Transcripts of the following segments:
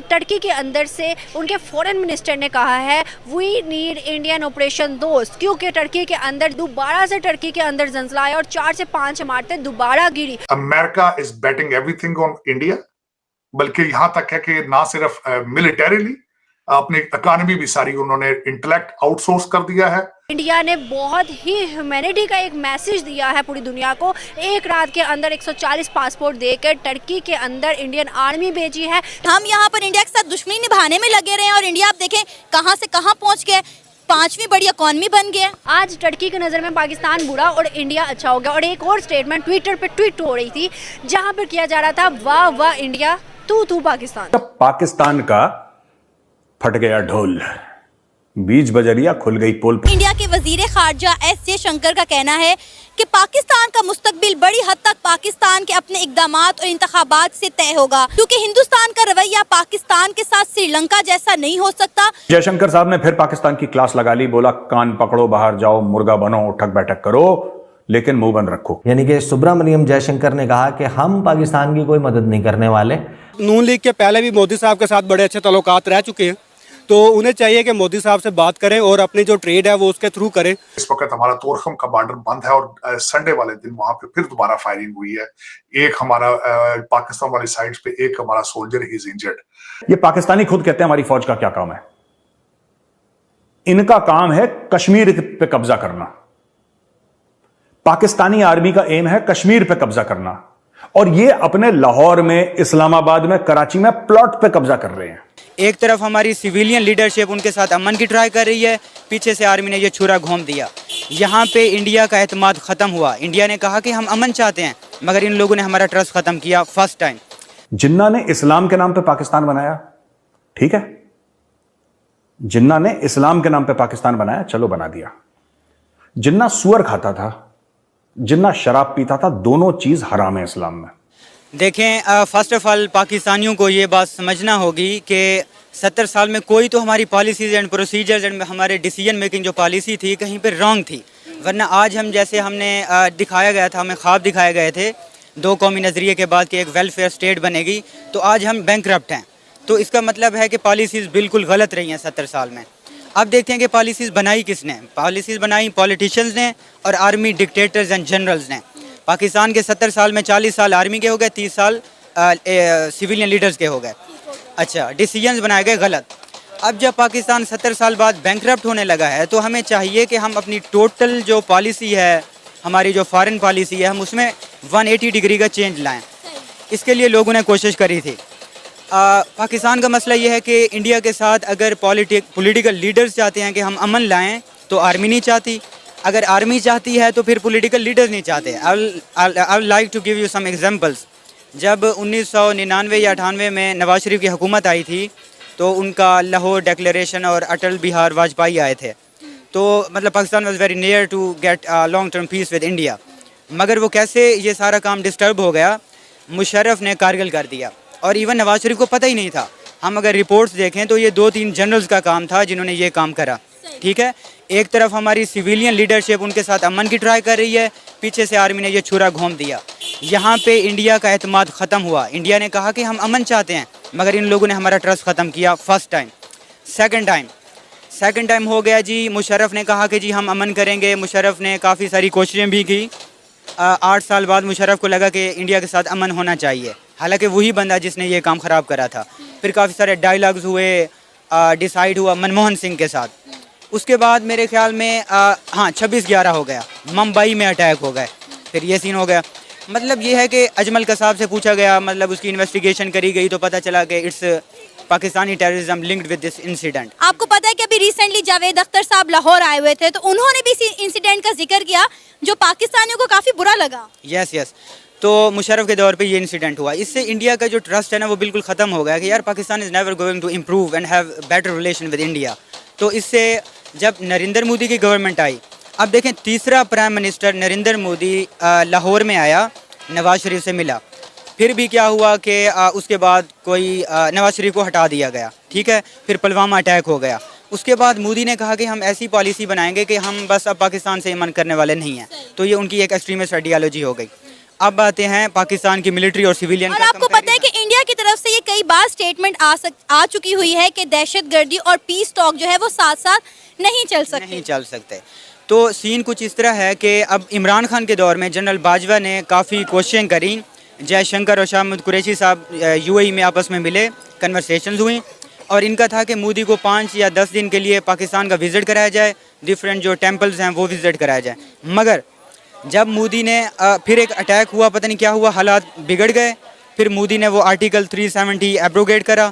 Turkey के अंदर से उनके फॉरेन मिनिस्टर ने कहा है वी नीड इंडियन ऑपरेशन दोस्त, क्योंकि टर्की के अंदर दोबारा से टर्की के अंदर जंजला आया और 4 से 5 इमारतें दोबारा गिरी। America is betting everything on India, बल्कि यहां तक है कि ना सिर्फ मिलिटरीली अपनी इकोनॉमी भी सारी उन्होंने इंटेलेक्ट आउटसोर्स कर दिया है। इंडिया ने बहुत ही ह्यूमैनिटी का एक मैसेज दिया है पूरी दुनिया को। एक रात के अंदर 140 पासपोर्ट देकर टर्की के अंदर इंडियन आर्मी भेजी है। हम यहाँ पर इंडिया के साथ दुश्मनी निभाने में लगे रहे हैं और इंडिया आप देखें कहां से कहां पहुंच गए, 5वीं बड़ी इकॉनमी बन गया। आज टर्की की नज़र में पाकिस्तान बुरा और इंडिया अच्छा हो गया। और एक और स्टेटमेंट ट्विटर पे ट्वीट हो रही थी जहां पर किया जा रहा था वाह वाह इंडिया तू पाकिस्तान। पाकिस्तान का फट गया ढोल, बीच बजरिया खुल गई पोल। इंडिया के वजीर खारजा एस जयशंकर का कहना है कि पाकिस्तान का मुस्तकबिल बड़ी हद तक पाकिस्तान के अपने इक़दामात और इंतखाबात से तय होगा, क्योंकि हिंदुस्तान का रवैया पाकिस्तान के साथ श्रीलंका जैसा नहीं हो सकता। जयशंकर साहब ने फिर पाकिस्तान की क्लास लगा ली, बोला कान पकड़ो, बाहर जाओ, मुर्गा बनो, उठक बैठक करो, लेकिन मुंह बंद रखो। यानी कि सुब्रमण्यम जयशंकर ने कहा कि हम पाकिस्तान की कोई मदद नहीं करने वाले। नून लीग के पहले भी मोदी साहब के साथ बड़े अच्छे ताल्लुकात रह चुके हैं, तो उन्हें चाहिए कि मोदी साहब से बात करें और अपनी जो ट्रेड है वो उसके थ्रू करें। इस वक्त हमारा तोरखम का बॉर्डर बंद है और संडे वाले दिन वहां पे फिर दोबारा फायरिंग हुई है। एक हमारा पाकिस्तान वाली साइड पे एक हमारा सोल्जर ही इज इंजर्ड। ये पाकिस्तानी खुद कहते हैं हमारी फौज का क्या काम है। इनका काम है कश्मीर पे कब्जा करना। पाकिस्तानी आर्मी का एम है कश्मीर पे कब्जा करना, और ये अपने लाहौर में, इस्लामाबाद में, कराची में प्लॉट पे कब्जा कर रहे हैं। एक तरफ हमारी सिविलियन लीडरशिप उनके साथ अमन की ट्राई कर रही है, पीछे से आर्मी ने ये छुरा घोंप दिया। यहाँ पे इंडिया का एतमाद ख़त्म हुआ। इंडिया ने कहा कि हम अमन चाहते हैं, मगर इन लोगों ने हमारा ट्रस्ट ख़त्म किया फर्स्ट टाइम। जिन्ना ने इस्लाम के नाम पे पाकिस्तान बनाया, ठीक है, जिन्ना ने इस्लाम के नाम पे पाकिस्तान बनाया, चलो बना दिया। जिन्ना सुअर खाता था, जिन्ना शराब पीता था, दोनों चीज हराम है इस्लाम में। देखें, फर्स्ट ऑफ ऑल पाकिस्तानियों को ये बात समझना होगी कि 70 साल में कोई तो हमारी पॉलिसीज़ एंड प्रोसीजर्स एंड हमारे डिसीजन मेकिंग जो पॉलिसी थी कहीं पे रॉन्ग थी। वरना आज हम जैसे हमने दिखाया गया था, हमें ख्वाब दिखाए गए थे 2 कौमी नज़रिए के बाद कि एक वेलफेयर स्टेट बनेगी, तो आज हम बैंकरप्ट हैं। तो इसका मतलब है कि पॉलिसीज़ बिल्कुल गलत रही हैं 70 साल में। अब देखते हैं कि पॉलिसीज़ बनाई किसने। पॉलिसीज़ बनाई पॉलिटिशियंस ने और आर्मी डिक्टेटर्स एंड जनरल्स ने। पाकिस्तान के 70 साल में 40 साल आर्मी के हो गए, 30 साल सिविलियन लीडर्स के हो गए। अच्छा, डिसीजंस बनाए गए गलत। अब जब पाकिस्तान 70 साल बाद बैंकरप्ट होने लगा है, तो हमें चाहिए कि हम अपनी टोटल जो पॉलिसी है, हमारी जो फॉरेन पॉलिसी है, हम उसमें 180 डिग्री का चेंज लाएँ। इसके लिए लोगों ने कोशिश करी थी। पाकिस्तान का मसला ये है कि इंडिया के साथ अगर पॉलिटिकल लीडर्स चाहते हैं कि हम अमन लाएँ, तो आर्मी नहीं चाहती। अगर आर्मी चाहती है तो फिर पॉलिटिकल लीडर्स नहीं चाहते। I would like to give you some examples. जब 1999 या 98 में नवाज शरीफ की हुकूमत आई थी, तो उनका लाहौर डिक्लेरेशन और अटल बिहार वाजपेयी आए थे, तो मतलब Pakistan was very near to get long term peace with India. मगर वो कैसे ये सारा काम डिस्टर्ब हो गया, मुशर्रफ ने कारगिल कर दिया, और इवन नवाज शरीफ को पता ही नहीं था। हम अगर रिपोर्ट्स देखें तो ये 2-3 जनरल्स का काम था जिन्होंने ये काम करा। ठीक है, एक तरफ हमारी सिविलियन लीडरशिप उनके साथ अमन की ट्राई कर रही है, पीछे से आर्मी ने ये छुरा घोंप दिया। यहाँ पे इंडिया का एतमाद ख़त्म हुआ। इंडिया ने कहा कि हम अमन चाहते हैं, मगर इन लोगों ने हमारा ट्रस्ट ख़त्म किया फर्स्ट टाइम। सेकंड टाइम हो गया जी, मुशर्रफ ने कहा कि जी हम अमन करेंगे। मुशर्रफ ने काफ़ी सारी कोशिशें भी की। 8 साल बाद मुशर्रफ को लगा कि इंडिया के साथ अमन होना चाहिए, हालांकि वही बंदा जिसने ये काम ख़राब करा था। फिर काफ़ी सारे डायलॉग्स हुए, डिसाइड हुआ मनमोहन सिंह के साथ। उसके बाद मेरे ख्याल में 26/11 हो गया, मुंबई में अटैक हो गए, फिर ये सीन हो गया। मतलब ये है कि अजमल कसाब से पूछा गया, मतलब उसकी इन्वेस्टिगेशन करी गई, तो पता चला कि it's Pakistani terrorism linked with this incident. आपको पता है कि अभी रिसेंटली जावेद अख्तर साहब लाहौर आए हुए थे, तो उन्होंने भी इस इंसिडेंट का जिक्र किया जो पाकिस्तानियों को काफ़ी बुरा लगा। यस। तो मुशर्रफ के दौर पे ये इंसिडेंट हुआ। इससे इंडिया का जो ट्रस्ट है ना, वो बिल्कुल ख़त्म हो गया कि यार Pakistan is never going to improve and have better relation with India. तो इससे जब नरेंद्र मोदी की गवर्नमेंट आई, अब देखें तीसरा प्राइम मिनिस्टर नरेंद्र मोदी लाहौर में आया, नवाज शरीफ से मिला। फिर भी क्या हुआ कि उसके बाद कोई नवाज शरीफ को हटा दिया गया, ठीक है। फिर पुलवामा अटैक हो गया। उसके बाद मोदी ने कहा कि हम ऐसी पॉलिसी बनाएंगे कि हम बस अब पाकिस्तान से अमन करने वाले नहीं हैं। तो ये उनकी एक एक्सट्रीमिस्ट आइडियालॉजी हो गई। अब आते हैं पाकिस्तान की मिलिट्री और सिविलियन और का आपको पता है कि इंडिया की तरफ से ये कई बार स्टेटमेंट आ चुकी हुई है कि दहशतगर्दी और पीस टॉक जो है वो साथ साथ नहीं चल सकते। नहीं चल सकते। तो सीन कुछ इस तरह है कि अब इमरान खान के दौर में जनरल बाजवा ने काफ़ी कोशिशें करी, जयशंकर और शाह महमूद कुरैशी साहब यूएई में आपस में मिले, कन्वर्सेशंस हुई और इनका था कि मोदी को 5 या 10 दिन के लिए पाकिस्तान का विज़िट कराया जाए, डिफरेंट जो टेम्पल्स हैं वो विज़िट कराया जाए। मगर जब मोदी ने फिर एक अटैक हुआ, पता नहीं क्या हुआ, हालात बिगड़ गए, फिर मोदी ने वो आर्टिकल 370 एब्रोगेट करा।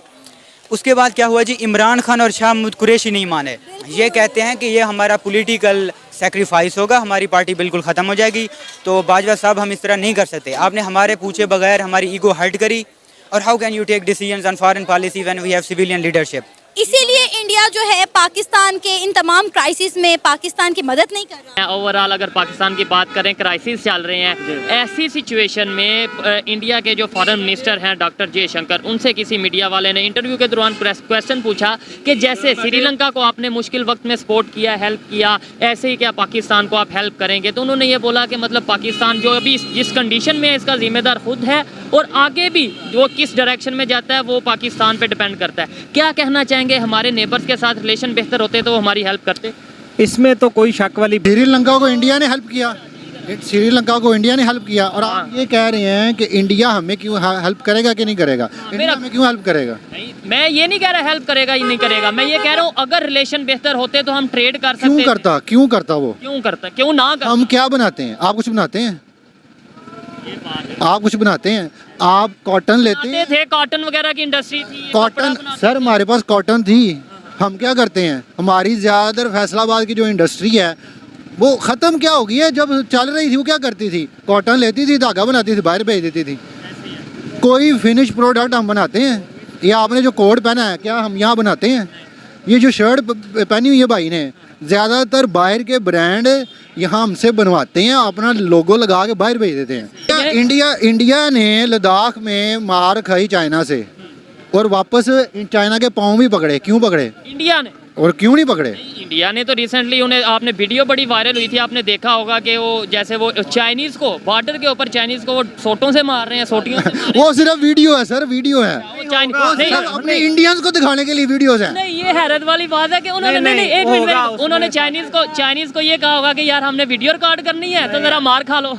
उसके बाद क्या हुआ जी, इमरान खान और शाह महमूद कुरैशी नहीं माने, ये कहते हैं कि ये हमारा पॉलिटिकल सेक्रीफाइस होगा, हमारी पार्टी बिल्कुल ख़त्म हो जाएगी। तो बाजवा साहब हम इस तरह नहीं कर सकते, आपने हमारे पूछे बगैर हमारी ईगो हर्ट करी। और how can you take decisions on foreign policy when we have civilian leadership. इसीलिए इंडिया जो है पाकिस्तान के इन तमाम क्राइसिस में पाकिस्तान की मदद नहीं कर रहा। ओवरऑल अगर पाकिस्तान की बात करें, क्राइसिस चल रहे हैं, ऐसी सिचुएशन में इंडिया के जो फॉरेन मिनिस्टर हैं डॉक्टर जयशंकर, उनसे किसी मीडिया वाले ने इंटरव्यू के दौरान क्वेश्चन पूछा कि जैसे श्रीलंका को आपने मुश्किल वक्त में सपोर्ट किया, हेल्प किया, ऐसे ही क्या पाकिस्तान को आप हेल्प करेंगे। तो उन्होंने ये बोला कि मतलब पाकिस्तान जो अभी जिस कंडीशन में है इसका जिम्मेदार खुद है और आगे भी जो किस डायरेक्शन में जाता है वो पाकिस्तान पे डिपेंड करता है। क्या कहना चाहेंगे, हमारे नेबर्स के साथ रिलेशन बेहतर होते तो वो हमारी हेल्प करते? इसमें तो कोई शक वाली। श्रीलंका को इंडिया ने हेल्प किया, श्रीलंका को इंडिया ने हेल्प किया और आप ये कह रहे हैं कि इंडिया हमें क्यों हेल्प करेगा कि नहीं करेगा? इंडिया हमें क्यों हेल्प करेगा? नहीं, मैं ये नहीं कह रहा हेल्प करेगा या नहीं करेगा, मैं ये कह रहा हूँ अगर रिलेशन बेहतर होते तो हम ट्रेड कर सकते। क्यों करता वो? क्यों करता, क्यों ना करता? हम क्या बनाते हैं? आप कुछ बनाते हैं? आप कुछ बनाते हैं? आप कॉटन लेते हैं? थे कॉटन वगैरह की इंडस्ट्री थी, कॉटन सर हमारे पास कॉटन थी। हम क्या करते हैं, हमारी ज़्यादातर फैसलाबाद की जो इंडस्ट्री है वो ख़त्म क्या हो गई है। जब चल रही थी वो क्या करती थी, कॉटन लेती थी, धागा बनाती थी, बाहर भेज देती थी। कोई फिनिश प्रोडक्ट हम बनाते हैं? या आपने जो कोट पहना है क्या हम यहाँ बनाते हैं? ये जो शर्ट पहनी हुई है भाई ने, ज़्यादातर बाहर के ब्रांड यहाँ हमसे बनवाते हैं, अपना लोगो लगा के बाहर भेज देते हैं। इंडिया ने लद्दाख में मार खाई चाइना से और वापस चाइना के पाँव भी पकड़े। क्यों पकड़े इंडिया ने? और क्यों नहीं पकड़े? इंडिया ने तो रिसेंटली उन्हें, आपने वीडियो बड़ी वायरल हुई थी, आपने देखा होगा कि वो जैसे वो चाइनीज को बॉर्डर के ऊपर चाइनीज को वो सोटों से मार रहे हैं, सोटियों से मार रहे हैं। वो सिर्फ वीडियो है सर, वीडियो है। अपने इंडियंस को दिखाने के लिए वीडियोस हैं। नहीं, ये हैरत वाली बात है कि उन्होंने एक मिनट उन्होंने चाइनीज को ये कहा होगा कि यार हमने वीडियो रिकॉर्ड करनी है तो जरा मार खा लो।